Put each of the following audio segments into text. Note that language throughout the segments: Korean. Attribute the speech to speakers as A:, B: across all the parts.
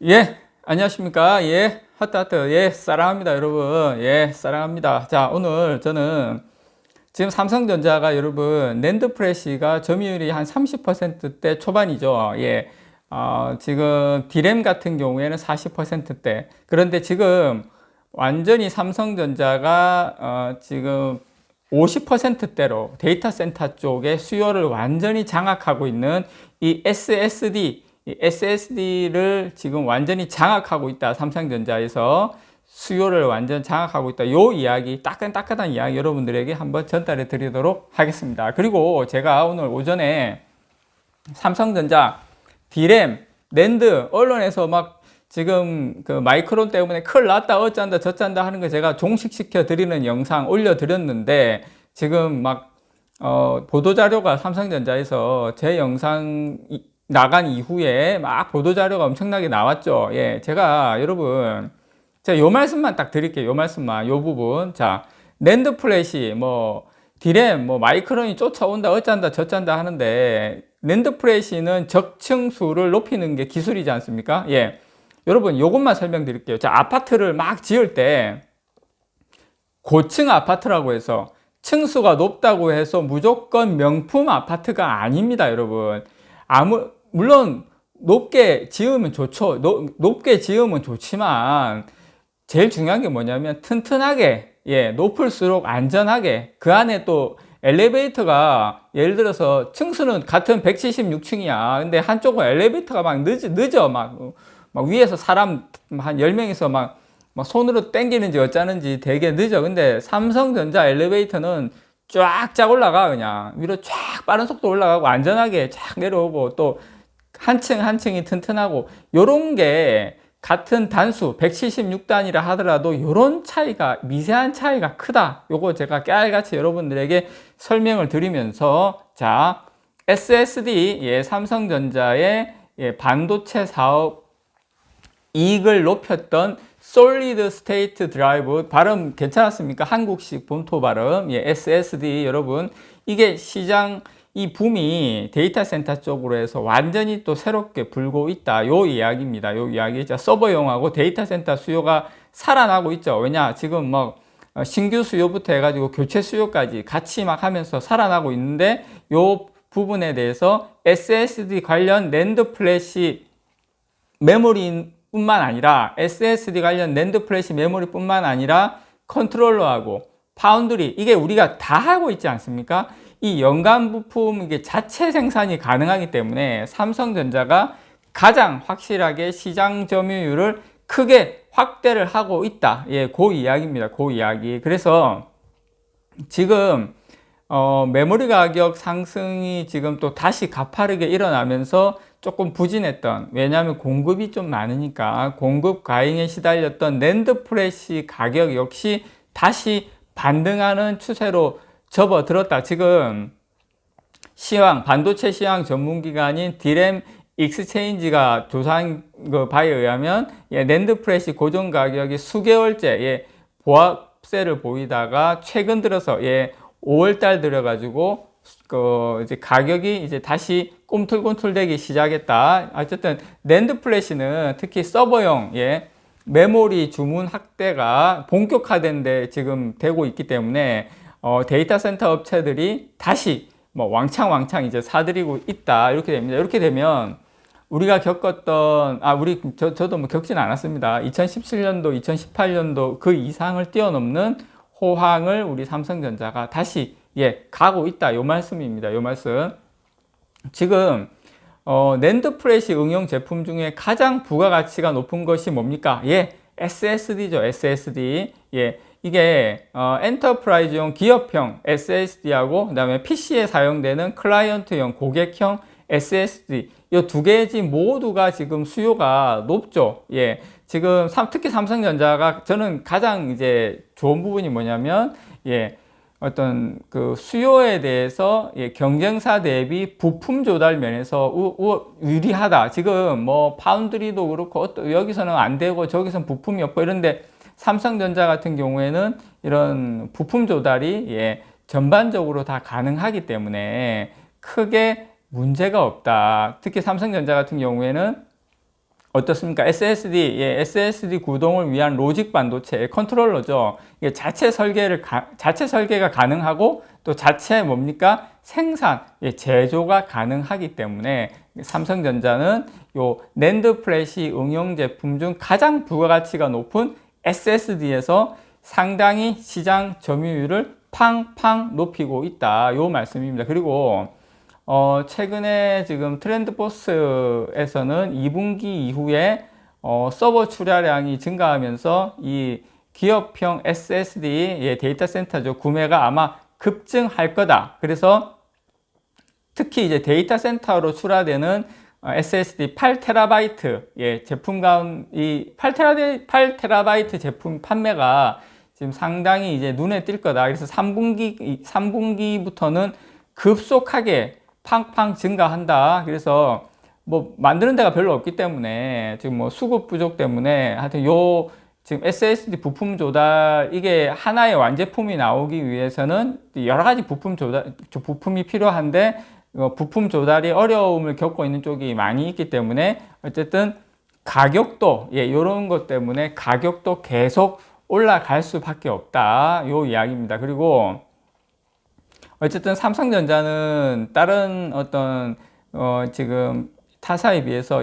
A: 예, 안녕하십니까. 예, 하트하트. 예, 사랑합니다, 여러분. 예, 사랑합니다. 자, 오늘 저는 지금 삼성전자가 여러분, 낸드 프레시가 점유율이 한 30%대 초반이죠. 예, 지금 디램 같은 경우에는 40%대. 그런데 지금 완전히 삼성전자가 지금 50%대로 데이터 센터 쪽의 수요를 완전히 장악하고 있는 이 SSD를 지금 완전히 장악하고 있다. 삼성전자에서 수요를 완전 장악하고 있다. 요 이야기, 따끈따끈한 이야기 여러분들에게 한번 전달해 드리도록 하겠습니다. 그리고 제가 오늘 오전에 삼성전자 디램, 낸드 언론에서 막 지금 그 마이크론 때문에 큰일 났다, 어쩐다, 저쩐다 하는 거 제가 종식시켜 드리는 영상 올려 드렸는데 지금 막 보도자료가 삼성전자에서 제 영상 나간 이후에 막 보도자료가 엄청나게 나왔죠. 예, 제가 여러분, 제가 요 말씀만 딱 드릴게요. 요 말씀만, 요 부분. 자, 낸드 플래시, 뭐, 디램, 뭐, 마이크론이 쫓아온다, 어쩐다, 저쩐다 하는데, 낸드 플래시는 적층수를 높이는 게 기술이지 않습니까? 예. 여러분, 요것만 설명드릴게요. 자, 아파트를 막 지을 때, 고층 아파트라고 해서, 층수가 높다고 해서 무조건 명품 아파트가 아닙니다, 여러분. 물론, 높게 지으면 좋죠. 높게 지으면 좋지만, 제일 중요한 게 뭐냐면, 튼튼하게, 예, 높을수록 안전하게, 그 안에 또 엘리베이터가, 예를 들어서, 층수는 같은 176층이야. 근데 한쪽은 엘리베이터가 막 늦어. 막 위에서 사람 한 10명이서 막 손으로 당기는지 어쩌는지 되게 늦어. 근데 삼성전자 엘리베이터는 쫙쫙 올라가. 그냥 위로 쫙 빠른 속도 올라가고 안전하게 쫙 내려오고 또 한 층 한 층이 튼튼하고 요런 게 같은 단수 176단이라 하더라도 요런 차이가 미세한 차이가 크다. 요거 제가 깨알같이 여러분들에게 설명을 드리면서 자, SSD 예, 삼성전자의 예, 반도체 사업 이익을 높였던 솔리드 스테이트 드라이브 발음 괜찮았습니까? 한국식 본토 발음 예, SSD 여러분 이게 시장 이 붐이 데이터 센터 쪽으로 해서 완전히 또 새롭게 불고 있다. 요 이야기입니다. 요 이야기. 자, 서버용하고 데이터 센터 수요가 살아나고 있죠. 왜냐? 지금 뭐 신규 수요부터 해가지고 교체 수요까지 같이 막 하면서 살아나고 있는데 요 부분에 대해서 SSD 관련 낸드 플래시 메모리뿐만 아니라 SSD 관련 낸드 플래시 메모리뿐만 아니라 컨트롤러하고 파운드리 이게 우리가 다 하고 있지 않습니까? 이 연간 부품 이게 자체 생산이 가능하기 때문에 삼성전자가 가장 확실하게 시장 점유율을 크게 확대를 하고 있다. 예, 그 이야기입니다. 그 이야기. 그래서 지금 메모리 가격 상승이 지금 또 다시 가파르게 일어나면서 조금 부진했던, 왜냐하면 공급이 좀 많으니까 공급 과잉에 시달렸던 낸드 플래시 가격 역시 다시 반등하는 추세로 접어들었다. 지금 반도체 시황 전문기관인 디램 익스체인지가 조사한 바에 의하면 낸드 플래시 고정 가격이 수개월째 보합세를 보이다가 최근 들어서 5월달 들어가지고 이제 가격이 이제 다시 꿈틀꿈틀대기 시작했다. 어쨌든 낸드 플래시는 특히 서버용 메모리 주문 확대가 본격화된 데 지금 되고 있기 때문에 데이터 센터 업체들이 다시 뭐 왕창 이제 사들이고 있다. 이렇게 됩니다. 이렇게 되면 우리가 겪었던, 저도 뭐 겪진 않았습니다. 2017년도, 2018년도 그 이상을 뛰어넘는 호황을 우리 삼성전자가 다시, 가고 있다. 요 말씀입니다. 요 말씀. 지금, 낸드 플래시 응용 제품 중에 가장 부가가치가 높은 것이 뭡니까? SSD죠. SSD. 이게 엔터프라이즈용 기업형 SSD하고 그다음에 PC에 사용되는 클라이언트용 고객형 SSD 이 두 개지 모두가 지금 수요가 높죠. 지금 특히 삼성전자가 저는 가장 이제 좋은 부분이 뭐냐면 어떤 그 수요에 대해서 경쟁사 대비 부품 조달 면에서 유리하다. 지금 뭐 파운드리도 그렇고 여기서는 안 되고 저기서는 부품이 없고 이런데 삼성전자 같은 경우에는 이런 부품 조달이 전반적으로 다 가능하기 때문에 크게 문제가 없다. 특히 삼성전자 같은 경우에는 어떻습니까? SSD, 예, SSD 구동을 위한 로직 반도체, 컨트롤러죠. 이게 자체 설계가 가능하고 또 자체 뭡니까? 생산, 예, 제조가 가능하기 때문에 삼성전자는 요 낸드 플래시 응용 제품 중 가장 부가가치가 높은 SSD에서 상당히 시장 점유율을 팡팡 높이고 있다. 요 말씀입니다. 그리고 최근에 지금 트렌드포스에서는 2분기 이후에 서버 출하량이 증가하면서 이 기업형 SSD, 예, 데이터 센터죠. 구매가 아마 급증할 거다. 그래서 특히 이제 데이터 센터로 출하되는 SSD 8TB, 예, 제품 이 8TB 제품 판매가 지금 상당히 이제 눈에 띌 거다. 그래서 3분기부터는 급속하게 팡팡 증가한다. 그래서 뭐 만드는 데가 별로 없기 때문에 지금 뭐 수급 부족 때문에 하여튼 지금 SSD 부품 조달, 이게 하나의 완제품이 나오기 위해서는 여러 가지 부품이 필요한데 부품 조달이 어려움을 겪고 있는 쪽이 많이 있기 때문에 어쨌든 가격도, 예, 이런 것 때문에 가격도 계속 올라갈 수밖에 없다. 요 이야기입니다. 그리고 어쨌든 삼성전자는 다른 어떤 지금 타사에 비해서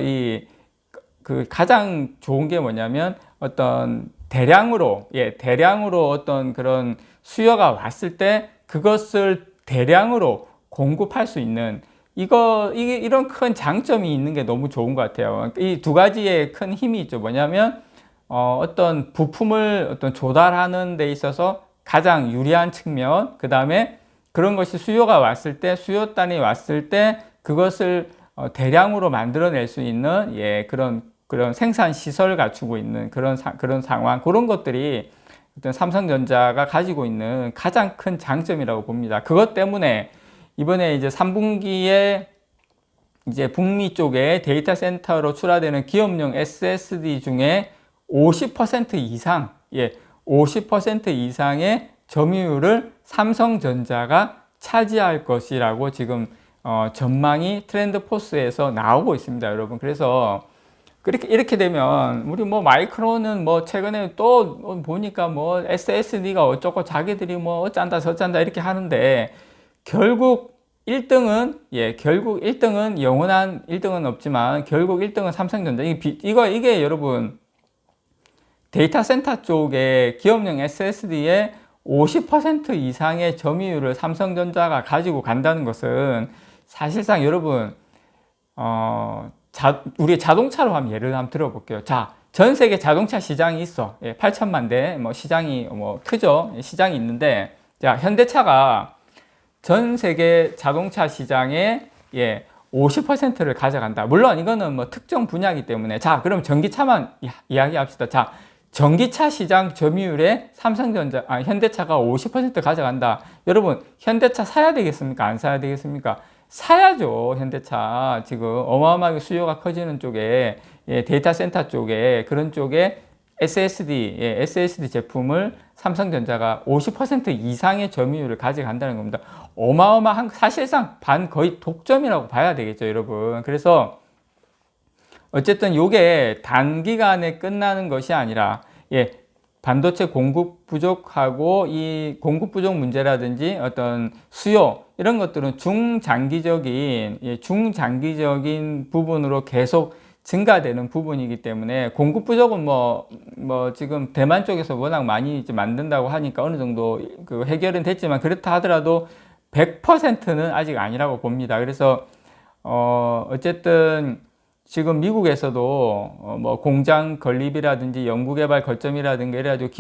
A: 그 가장 좋은 게 뭐냐면 어떤 대량으로 어떤 그런 수요가 왔을 때 그것을 대량으로 공급할 수 있는 이런 큰 장점이 있는 게 너무 좋은 것 같아요. 이 두 가지의 큰 힘이 있죠. 뭐냐면 어떤 부품을 조달하는 데 있어서 가장 유리한 측면, 그 다음에 그런 것이 수요가 왔을 때, 수요단이 왔을 때 그것을 대량으로 만들어낼 수 있는, 예, 그런 생산 시설을 갖추고 있는 그런 상황, 그런 것들이 어떤 삼성전자가 가지고 있는 가장 큰 장점이라고 봅니다. 그것 때문에 이번에 이제 3분기에 이제 북미 쪽에 데이터 센터로 출하되는 기업용 SSD 중에 50% 이상, 예, 50% 이상의 점유율을 삼성전자가 차지할 것이라고 지금 전망이 트렌드포스에서 나오고 있습니다, 여러분. 그래서 이렇게 되면 우리 뭐 마이크론은 뭐 최근에 또 보니까 뭐 SSD가 어쩌고 자기들이 뭐 어쩐다 저쩐다 이렇게 하는데 결국 1등은 영원한 1등은 없지만 결국 1등은 삼성전자. 이게 여러분 데이터 센터 쪽에 기업용 SSD의 50% 이상의 점유율을 삼성전자가 가지고 간다는 것은 사실상 여러분 우리 자동차로 한번 예를 한번 들어볼게요. 자, 전 세계 자동차 시장이 있어. 예, 8천만 대 뭐 시장이 뭐 크죠. 시장이 있는데 자, 현대차가 전 세계 자동차 시장의 50%를 가져간다. 물론 이거는 뭐 특정 분야이기 때문에 자, 그럼 전기차만 이야기합시다. 자, 전기차 시장 점유율에 현대차가 50% 가져간다. 여러분, 현대차 사야 되겠습니까? 안 사야 되겠습니까? 사야죠. 현대차 지금 어마어마하게 수요가 커지는 쪽에, 예, 데이터 센터 쪽에, 그런 쪽에 SSD 제품을 삼성전자가 50% 이상의 점유율을 가져간다는 겁니다. 어마어마한, 사실상 거의 독점이라고 봐야 되겠죠, 여러분. 그래서 어쨌든 이게 단기간에 끝나는 것이 아니라, 예, 반도체 공급 부족하고 이 공급 부족 문제라든지 어떤 수요 이런 것들은 중장기적인 부분으로 계속 증가되는 부분이기 때문에 공급 부족은 뭐 지금 대만 쪽에서 워낙 많이 이제 만든다고 하니까 어느 정도 그 해결은 됐지만 그렇다 하더라도 100%는 아직 아니라고 봅니다. 그래서 어쨌든 지금 미국에서도 뭐 공장 건립이라든지 연구개발 거점이라든지 이래가지고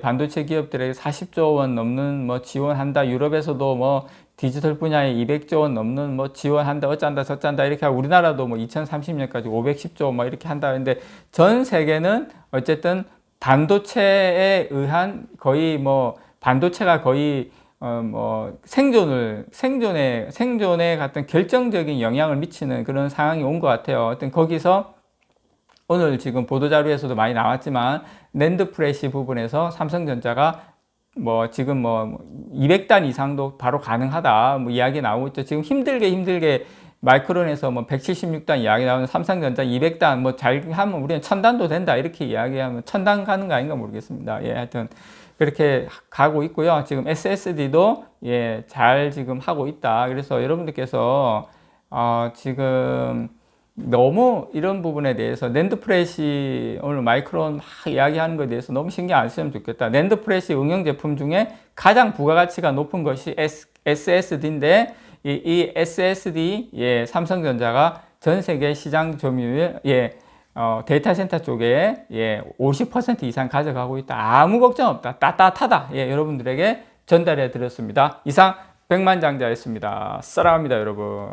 A: 반도체 기업들에게 40조 원 넘는 뭐 지원한다. 유럽에서도 뭐 디지털 분야에 200조 원 넘는 뭐 지원한다. 어쩐다 저쩐다 이렇게 하고 우리나라도 뭐 2030년까지 510조 뭐 이렇게 한다. 근데 전 세계는 어쨌든 반도체에 의한 거의 뭐 반도체가 거의 생존에 같은 결정적인 영향을 미치는 그런 상황이 온 것 같아요. 하여튼 거기서 오늘 지금 보도자료에서도 많이 나왔지만 낸드 플래시 부분에서 삼성전자가 지금 200단 이상도 바로 가능하다 이야기 나오고 있죠. 지금 힘들게 마이크론에서 뭐 176단 이야기 나오는 삼성전자 200단 뭐 잘 하면 우리는 1000단도 된다 이렇게 이야기하면 1000단 가는 거 아닌가 모르겠습니다. 예, 하여튼 그렇게 가고 있고요. 지금 SSD도 예, 잘 지금 하고 있다. 그래서 여러분들께서 지금 너무 이런 부분에 대해서 낸드 플래시 오늘 마이크론 막 이야기하는 것에 대해서 너무 신경 안 쓰면 좋겠다. 낸드 플래시 응용 제품 중에 가장 부가가치가 높은 것이 SSD인데 이 SSD 예, 삼성전자가 전 세계 시장 점유율 예, 데이터 센터 쪽에 예, 50% 이상 가져가고 있다. 아무 걱정 없다. 따뜻하다. 예, 여러분들에게 전달해 드렸습니다. 이상 백만장자였습니다. 사랑합니다, 여러분.